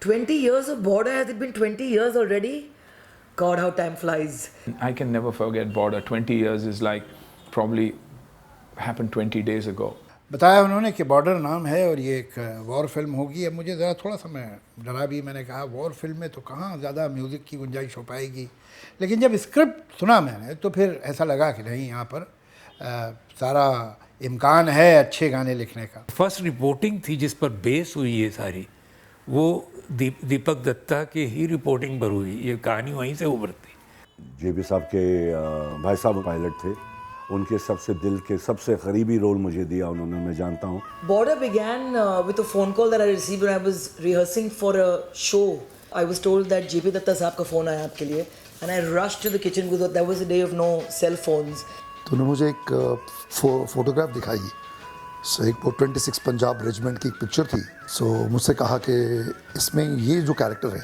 20 years of Border, has it been 20 years already? God, how time flies. I can never forget Border. 20 years is like probably happened 20 days ago. बताया उन्होंने कि border नाम है और ये एक war film होगी। अब मुझे ज़रा थोड़ा सा मैं डरा भी, मैंने कहा वॉर फिल्म में तो कहाँ ज़्यादा म्यूज़िक की गुंजाइश हो पाएगी, लेकिन जब स्क्रिप्ट सुना मैंने तो फिर ऐसा लगा कि नहीं, यहाँ पर सारा इम्कान है अच्छे गाने लिखने का। फर्स्ट रिपोर्टिंग थी जिस पर बेस हुई ये सारी, वो दीपक दत्ता की ही रिपोर्टिंग पर हुई। ये कहानी वहीं से उभरती। जेपी साहब के भाई साहब पायलट थे, उनके सबसे दिल के सबसे करीबी रोल मुझे दिया उन्होंने, मैं जानता हूँ। Border began with a phone call that I received when I was rehearsing for a show. I was told that JP Datta साहब का फ़ोन आया आपके लिए, and I rushed to the kitchen because that was a day of no cell phones. तो उन्होंने मुझे एक photograph दिखाई। सो एक 26 पंजाब रेजिमेंट की एक पिक्चर थी। सो मुझसे कहा कि इसमें ये जो कैरेक्टर है,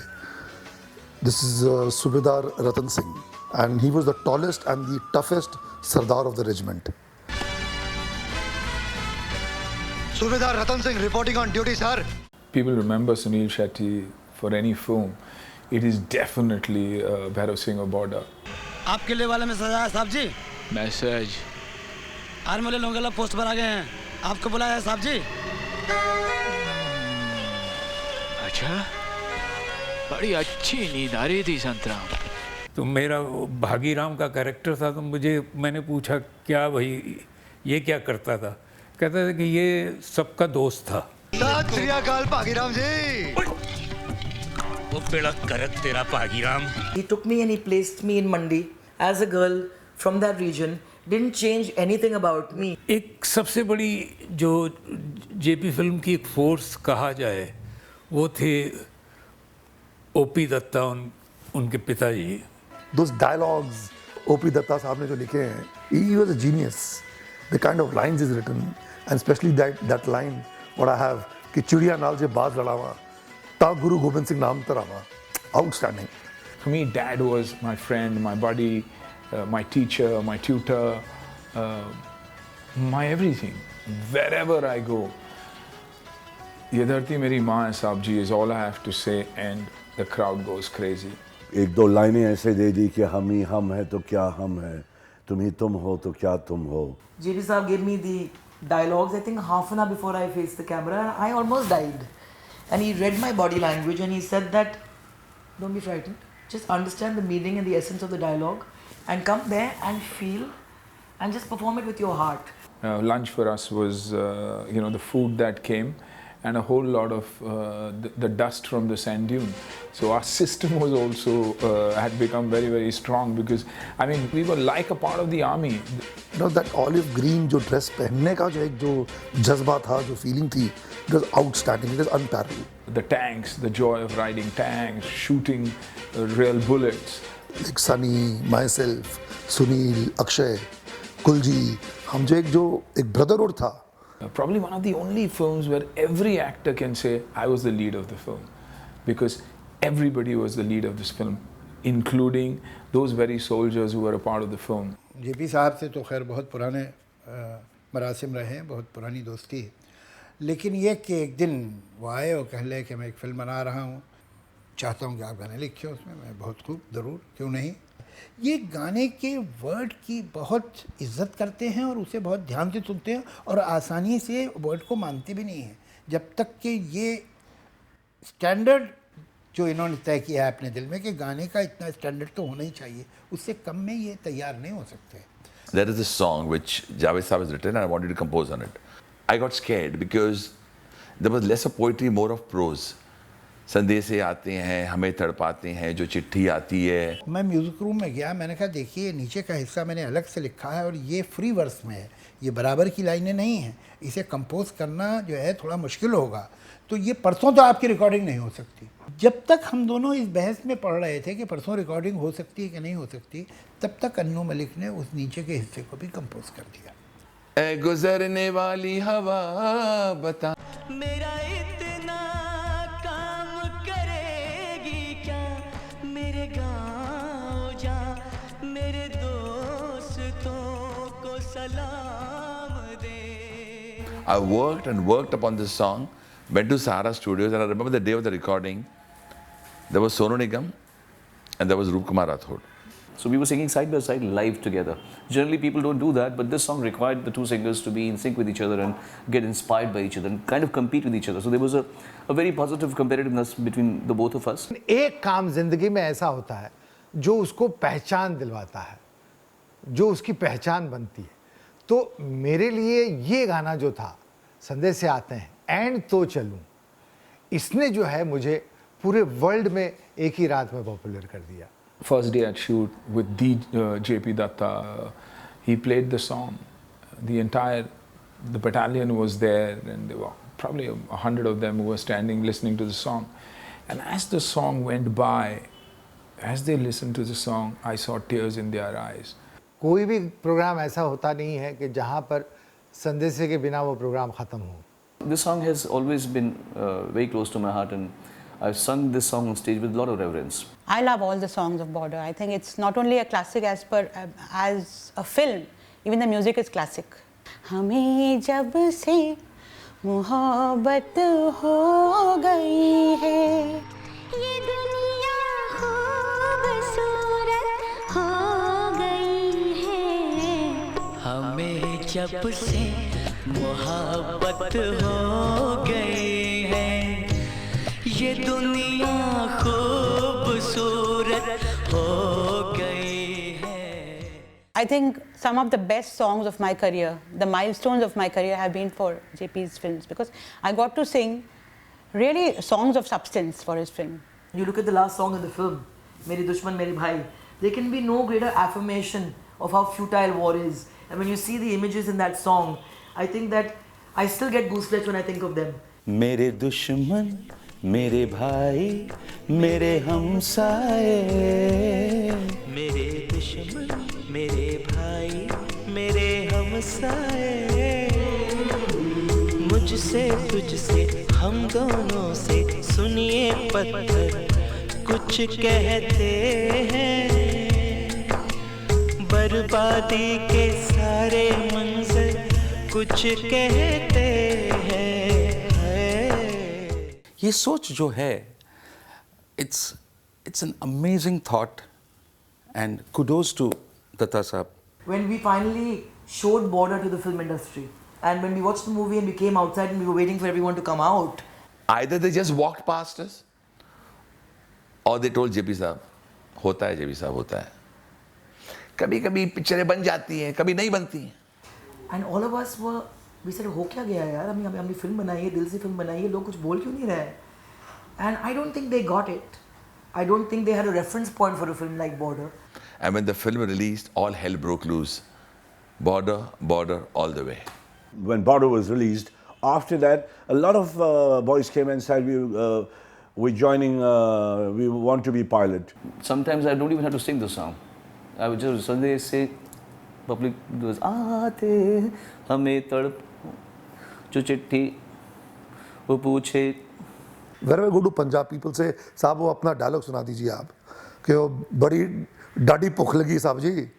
this is Subedar Ratan Singh, and he was the tallest and the toughest Sardar of the regiment. Subedar Ratan Singh reporting on duty sir. People remember Sunil Shetty for any film. It is definitely Bhairav Singh of Border. आपके लिए वाले में सजा है साहब जी। Message army वाले लोग post पर आ गए हैं, आपको बुलाया है साहब जी। अच्छा, बड़ी अच्छी नींद आ रही थी संतराम। तो मेरा भागीराम का कैरेक्टर था, तो मैंने पूछा क्या भाई ये क्या करता था? कहता था कि ये सबका दोस्त था। सत श्री अकाल भागीराम जी। वो बेड़ा करक तेरा Bhagiram. He took me and he placed me in Mandi as a girl from that region. Didn't change anything about me. एक सबसे बड़ी जो जेपी फिल्म की एक फोर्स कहा जाए, वो थे ओपी दत्ता, उनके पिताजी। Those dialogues ओपी दत्ता साहब ने जो लिखे हैं, he was a genius. The kind of lines he's written, and especially that line what I have कि चिड़िया नाल जे बाज लड़ावा ता गुरु गोबिंद सिंह नाम Tarawa, outstanding. For me, Dad was my friend, my buddy, my teacher, my tutor, my everything. Wherever I go, ये धरती मेरी माँ है साहब जी is all I have to say, and the crowd goes crazy. एक दो लाइनें ऐसे दे दी कि हम ही हम है तो क्या हम है, तुम ही तुम हो तो क्या तुम हो। JP साहब gave me the dialogues, I think half an hour before I faced the camera, and I almost died. And he read my body language and he said that, don't be frightened, just understand the meaning and the essence of the dialogue and come there and feel and just perform it with your heart. Lunch for us was, the food that came and a whole lot of the dust from the sand dune. So our system was also had become very, very strong because, I mean, we were like a part of the army. You know that olive green जो dress पहनने का जो एक जो जज्बा था, जो feeling थी, it was outstanding, it was unparalleled. The tanks, the joy of riding tanks, shooting real bullets. Like Sunny, myself, Sunil, Akshay, Kulji, हम जो एक brotherhood था. Probably one of the only films where every actor can say, I was the lead of the film. Because everybody was the lead of this film, including those very soldiers who were a part of the film. JP साहब से तो खैर बहुत पुराने मरासिम रहे हैं, बहुत पुरानी दोस्ती है, लेकिन ये कि एक दिन वो आए और कह ले कि मैं एक फ़िल्म बना रहा हूँ, चाहता हूँ कि आप गाने लिखिए उसमें। मैं बहुत खूब, ज़रूर, क्यों नहीं। ये गाने के वर्ड की बहुत इज्जत करते हैं और उसे बहुत ध्यान से सुनते हैं और आसानी से वर्ड को मानते भी नहीं हैं, जब तक कि ये स्टैंडर्ड जो इन्होंने तय किया है अपने दिल में कि गाने का इतना स्टैंडर्ड तो होना ही चाहिए, उससे कम में ये तैयार नहीं हो सकते। There is a song which Javed Saab has written and I wanted to compose on it. I got scared because there was less of poetry, more of prose. संदेशे आते हैं, हमें तड़पाते हैं, जो चिट्ठी आती है। मैं म्यूज़िक रूम में गया, मैंने कहा देखिए नीचे का हिस्सा मैंने अलग से लिखा है और ये फ्री वर्स में है, ये बराबर की लाइनें नहीं हैं, इसे कंपोज करना जो है थोड़ा मुश्किल होगा, तो ये परसों तो आपकी रिकॉर्डिंग नहीं हो सकती। जब तक हम दोनों इस बहस में पढ़ रहे थे कि परसों रिकॉर्डिंग हो सकती है कि नहीं हो सकती, तब तक अन्नू मलिक ने उस नीचे के हिस्से को भी कंपोज कर दिया। ए गुजरने वाली हवा बता मेरा इतना काम करेगी क्या, मेरे गाँव जा मेरे दोस्तों को सलाम दे। I worked and worked upon this song, went to Sahara Studios, and I remember the day of the recording, There was Sonu Nigam and there was Roop Kumar Rathod. So we were singing side by side live together. Generally people don't do that, but this song required the two singers to be in sync with each other and get inspired by each other and kind of compete with each other. So there was a very positive competitiveness between the both of us. एक काम जिंदगी में ऐसा होता है जो उसको पहचान दिलवाता है, जो उसकी पहचान बनती है. तो मेरे लिए ये गाना जो था, संदेश से आते हैं एंड तो चलूं, इसने जो है मुझे पूरे वर्ल्ड में एक ही रात में पॉपुलर कर दिया. First day at shoot with JP Datta, he played the song. The battalion was there, and there were probably 100 of them who were standing listening to the song. And as the song went by, as they listened to the song, I saw tears in their eyes. कोई भी programme ऐसा होता नहीं है कि जहाँ पर संदेश के बिना वो प्रोग्राम खत्म हो. This song has always been very close to my heart, and I've sung this song on stage with a lot of reverence. I love all the songs of Border. I think it's not only a classic as a film, even the music is classic. हमें जब से मोहब्बत हो गई है, ये दुनिया खूबसूरत हो गई है. हमें जब से मोहब्बत हो गई है, ये दुनिया खूबसूरत हो गई है. I think some of the best songs of my career, the milestones of my career have been for JP's films, because I got to sing really songs of substance for his film. You look at the last song in the film, Mere Dushman Mere Bhai, there can be no greater affirmation of how futile war is. And when you see the images in that song, I think that I still get goosebumps when I think of them. मेरे दुश्मन मेरे भाई मेरे हमसाए, मेरे दुश्मन मेरे भाई मेरे हमसाए, मुझसे तुझसे हम दोनों से सुनिए पत्थर कुछ कहते हैं, बर्बादी के सारे मंजर कुछ कहते हैं. ये सोच जो है, it's an amazing thought, and kudos to Datta Saab. When we finally showed Border to the film industry, and when we watched the movie and we came outside and we were waiting for everyone to come out, Either they just walked past us, or they told JP साहब, होता है JP साहब होता है. कभी कभी पिक्चरें बन जाती हैं, कभी नहीं बनती हैं. and all of us were, we said, हो क्या गया यार, हमने फिल्म बनाई है, दिल से फिल्म बनाई है, लोग कुछ बोल क्यों नहीं रहे? And I don't think they got it. I don't think they had a reference point for a film like Border. And when the film released, all hell broke loose. Border, Border, all the way. When Border was released, after that, a lot of boys came and said, we're joining, we want to be pilot. Sometimes I don't even have to sing the song. I would just suddenly say, public goes, आते हमें तड़प जो चिट्ठी वो पूछे. Whenever I go to Punjab, people say, साहब वो अपना डायलॉग सुना दीजिए आप, कि वो बड़ी डाडी भुख लगी साहब जी,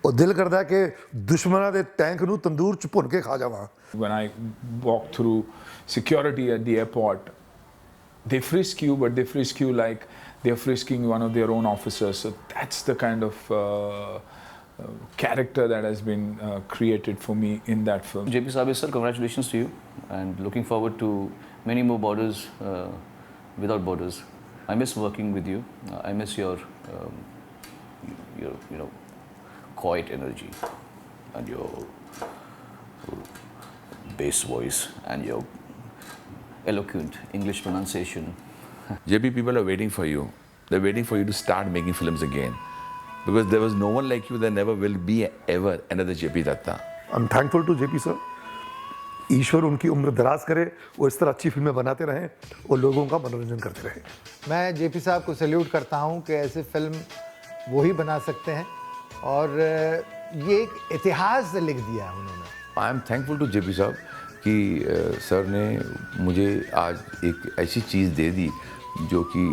और दिल करता है कि दुश्मना दे टैंक नू तंदूर च भुन के खा जावां. When I walk through security at the airport, they frisk you, but they frisk you like they're frisking one of their own officers. So that's the kind of character that has been created for me in that film. JP Saab, sir, congratulations to you, and looking forward to many more Borders without borders. I miss working with you. I miss your quiet energy and your bass voice and your eloquent English pronunciation. JP, people are waiting for you. They're waiting for you to start making films again. Because there was no one like you, there never will be ever another JP Datta. I'm thankful to JP sir. ईश्वर उनकी उम्र दराज करे, वो इस तरह अच्छी फिल्में बनाते रहें और लोगों का मनोरंजन करते रहें. मैं जेपी साहब को सैल्यूट करता हूं कि ऐसे फिल्म वो ही बना सकते हैं, और ये एक इतिहास लिख दिया उन्होंने. I am thankful to JP साहब कि सर ने मुझे आज एक ऐसी चीज़ दे दी जो कि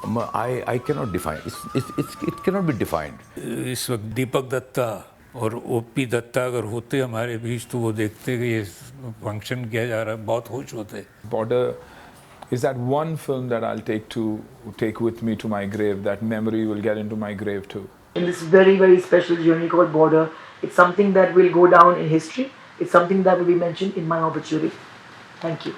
I cannot define. It cannot be defined. इस वक्त दीपक दत्ता और ओपी दत्ता अगर होते हमारे बीच, तो वो देखते कि ये फंक्शन किया जा रहा है, बहुत खुश होते. Border is that one film that I'll take with me to my grave. That memory will get into my grave too. In this very, very special journey called Border, it's something that will go down in history. It's something that will be mentioned in my obituary. Thank you.